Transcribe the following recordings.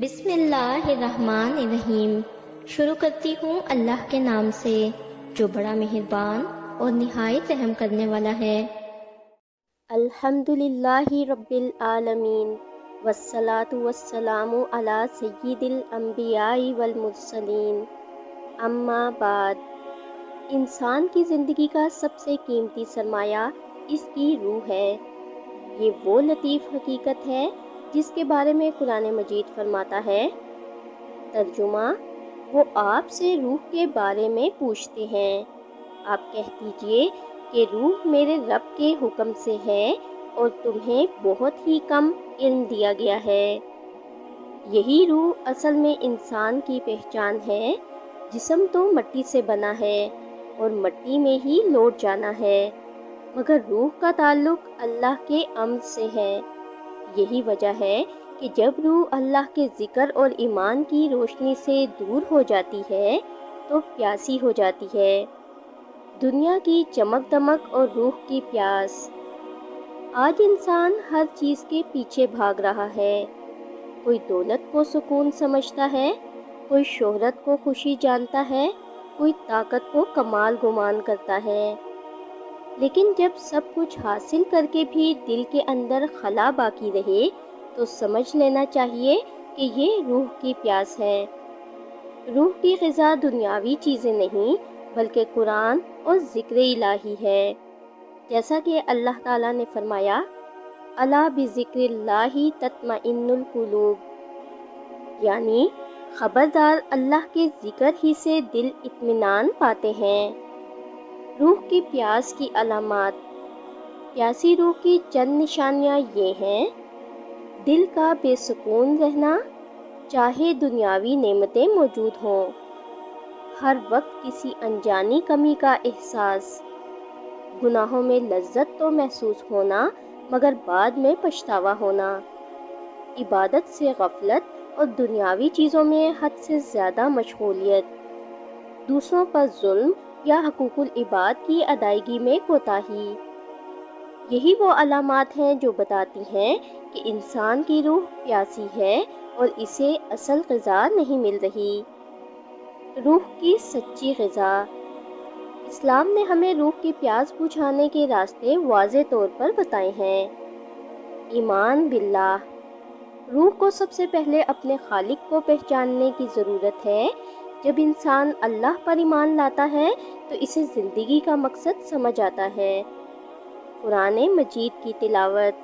بسم اللہ الرحمن الرحیم۔ شروع کرتی ہوں اللہ کے نام سے جو بڑا مہربان اور نہایت رحم کرنے والا ہے۔ الحمد للہ رب العالمین والصلاة والسلام علی سید الانبیاء والمرسلین، اما بعد۔ انسان کی زندگی کا سب سے قیمتی سرمایہ اس کی روح ہے۔ یہ وہ لطیف حقیقت ہے جس کے بارے میں قرآن مجید فرماتا ہے، ترجمہ: وہ آپ سے روح کے بارے میں پوچھتے ہیں، آپ کہہ دیجئے کہ روح میرے رب کے حکم سے ہے اور تمہیں بہت ہی کم علم دیا گیا ہے۔ یہی روح اصل میں انسان کی پہچان ہے۔ جسم تو مٹی سے بنا ہے اور مٹی میں ہی لوٹ جانا ہے، مگر روح کا تعلق اللہ کے امر سے ہے۔ یہی وجہ ہے کہ جب روح اللہ کے ذکر اور ایمان کی روشنی سے دور ہو جاتی ہے تو پیاسی ہو جاتی ہے۔ دنیا کی چمک دمک اور روح کی پیاس۔ آج انسان ہر چیز کے پیچھے بھاگ رہا ہے۔ کوئی دولت کو سکون سمجھتا ہے، کوئی شہرت کو خوشی جانتا ہے، کوئی طاقت کو کمال گمان کرتا ہے۔ لیکن جب سب کچھ حاصل کر کے بھی دل کے اندر خلا باقی رہے تو سمجھ لینا چاہیے کہ یہ روح کی پیاس ہے۔ روح کی غذا دنیاوی چیزیں نہیں بلکہ قرآن اور ذکر الہی ہے، جیسا کہ اللہ تعالیٰ نے فرمایا، الا بذکر اللہ تطمئن القلوب، یعنی خبردار اللہ کے ذکر ہی سے دل اطمینان پاتے ہیں۔ روح کی پیاس کی علامات۔ پیاسی روح کی چند نشانیاں یہ ہیں: دل کا بے سکون رہنا، چاہے دنیاوی نعمتیں موجود ہوں، ہر وقت کسی انجانی کمی کا احساس، گناہوں میں لذت تو محسوس ہونا مگر بعد میں پچھتاوا ہونا، عبادت سے غفلت اور دنیاوی چیزوں میں حد سے زیادہ مشغولیت، دوسروں پر ظلم یا حقوق العباد کی ادائیگی میں کوتاہی۔ یہی وہ علامات ہیں جو بتاتی ہیں کہ انسان کی روح پیاسی ہے اور اسے اصل غذا نہیں مل رہی۔ روح کی سچی غذا۔ اسلام نے ہمیں روح کی پیاس بجھانے کے راستے واضح طور پر بتائے ہیں۔ ایمان باللہ۔ روح کو سب سے پہلے اپنے خالق کو پہچاننے کی ضرورت ہے۔ جب انسان اللہ پر ایمان لاتا ہے تو اسے زندگی کا مقصد سمجھ آتا ہے۔ قرآن مجید کی تلاوت۔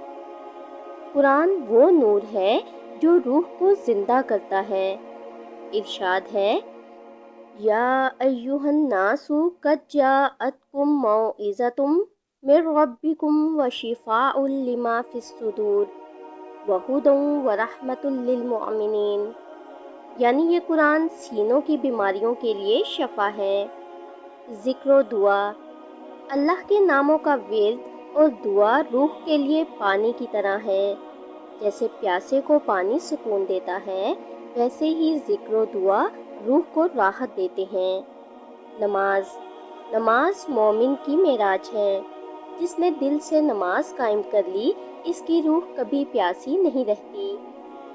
قرآن وہ نور ہے جو روح کو زندہ کرتا ہے۔ ارشاد ہے، یا ایھا الناس قد جاءتکم موعظۃ من ربکم وشفاء لما فی الصدور وہدی ورحمۃ للمؤمنین، یعنی یہ قرآن سینوں کی بیماریوں کے لیے شفا ہے۔ ذکر و دعا۔ اللہ کے ناموں کا ورد اور دعا روح کے لیے پانی کی طرح ہے۔ جیسے پیاسے کو پانی سکون دیتا ہے، ویسے ہی ذکر و دعا روح کو راحت دیتے ہیں۔ نماز۔ نماز مومن کی معراج ہے۔ جس نے دل سے نماز قائم کر لی، اس کی روح کبھی پیاسی نہیں رہتی۔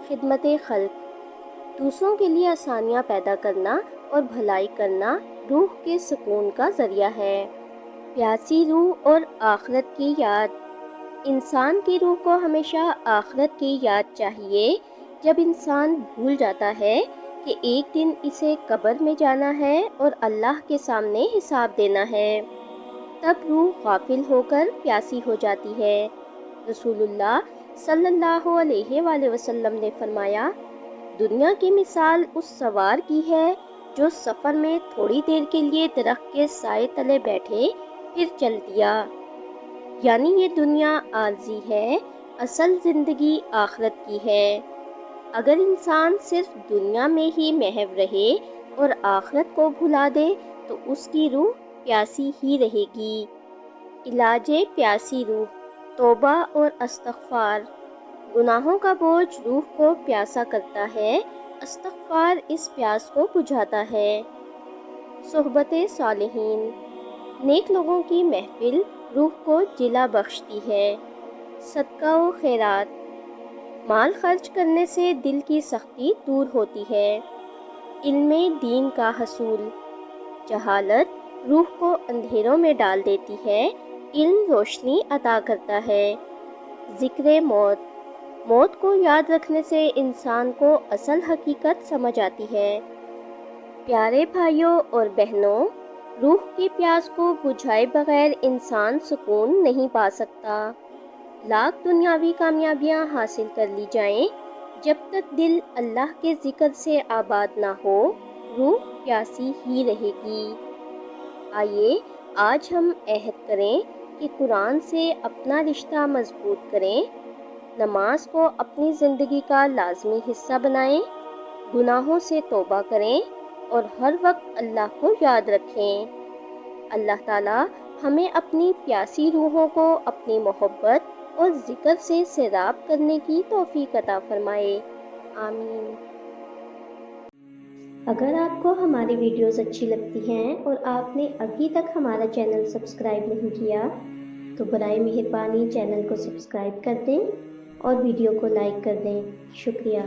خدمت خلق۔ دوسروں کے لیے آسانیاں پیدا کرنا اور بھلائی کرنا روح کے سکون کا ذریعہ ہے۔ پیاسی روح اور آخرت کی یاد۔ انسان کی روح کو ہمیشہ آخرت کی یاد چاہیے۔ جب انسان بھول جاتا ہے کہ ایک دن اسے قبر میں جانا ہے اور اللہ کے سامنے حساب دینا ہے، تب روح غافل ہو کر پیاسی ہو جاتی ہے۔ رسول اللہ صلی اللہ علیہ وآلہ وسلم نے فرمایا، دنیا کی مثال اس سوار کی ہے جو سفر میں تھوڑی دیر کے لیے درخت کے سائے تلے بیٹھے پھر چل دیا، یعنی یہ دنیا عارضی ہے، اصل زندگی آخرت کی ہے۔ اگر انسان صرف دنیا میں ہی محو رہے اور آخرت کو بھلا دے تو اس کی روح پیاسی ہی رہے گی۔ علاج پیاسی روح۔ توبہ اور استغفار۔ گناہوں کا بوجھ روح کو پیاسا کرتا ہے، استغفار اس پیاس کو بجھاتا ہے۔ صحبت صالحین۔ نیک لوگوں کی محفل روح کو جلا بخشتی ہے۔ صدقہ و خیرات۔ مال خرچ کرنے سے دل کی سختی دور ہوتی ہے۔ علم دین کا حصول۔ جہالت روح کو اندھیروں میں ڈال دیتی ہے، علم روشنی عطا کرتا ہے۔ ذکر موت۔ موت کو یاد رکھنے سے انسان کو اصل حقیقت سمجھ آتی ہے۔ پیارے بھائیوں اور بہنوں، روح کی پیاس کو بجھائے بغیر انسان سکون نہیں پا سکتا۔ لاکھ دنیاوی کامیابیاں حاصل کر لی جائیں، جب تک دل اللہ کے ذکر سے آباد نہ ہو، روح پیاسی ہی رہے گی۔ آئیے آج ہم عہد کریں کہ قرآن سے اپنا رشتہ مضبوط کریں، نماز کو اپنی زندگی کا لازمی حصہ بنائیں، گناہوں سے توبہ کریں اور ہر وقت اللہ کو یاد رکھیں۔ اللہ تعالیٰ ہمیں اپنی پیاسی روحوں کو اپنی محبت اور ذکر سے سیراب کرنے کی توفیق عطا فرمائے، آمین۔ اگر آپ کو ہماری ویڈیوز اچھی لگتی ہیں اور آپ نے ابھی تک ہمارا چینل سبسکرائب نہیں کیا تو برائے مہربانی چینل کو سبسکرائب کر دیں اور ویڈیو کو لائک کر دیں۔ شکریہ۔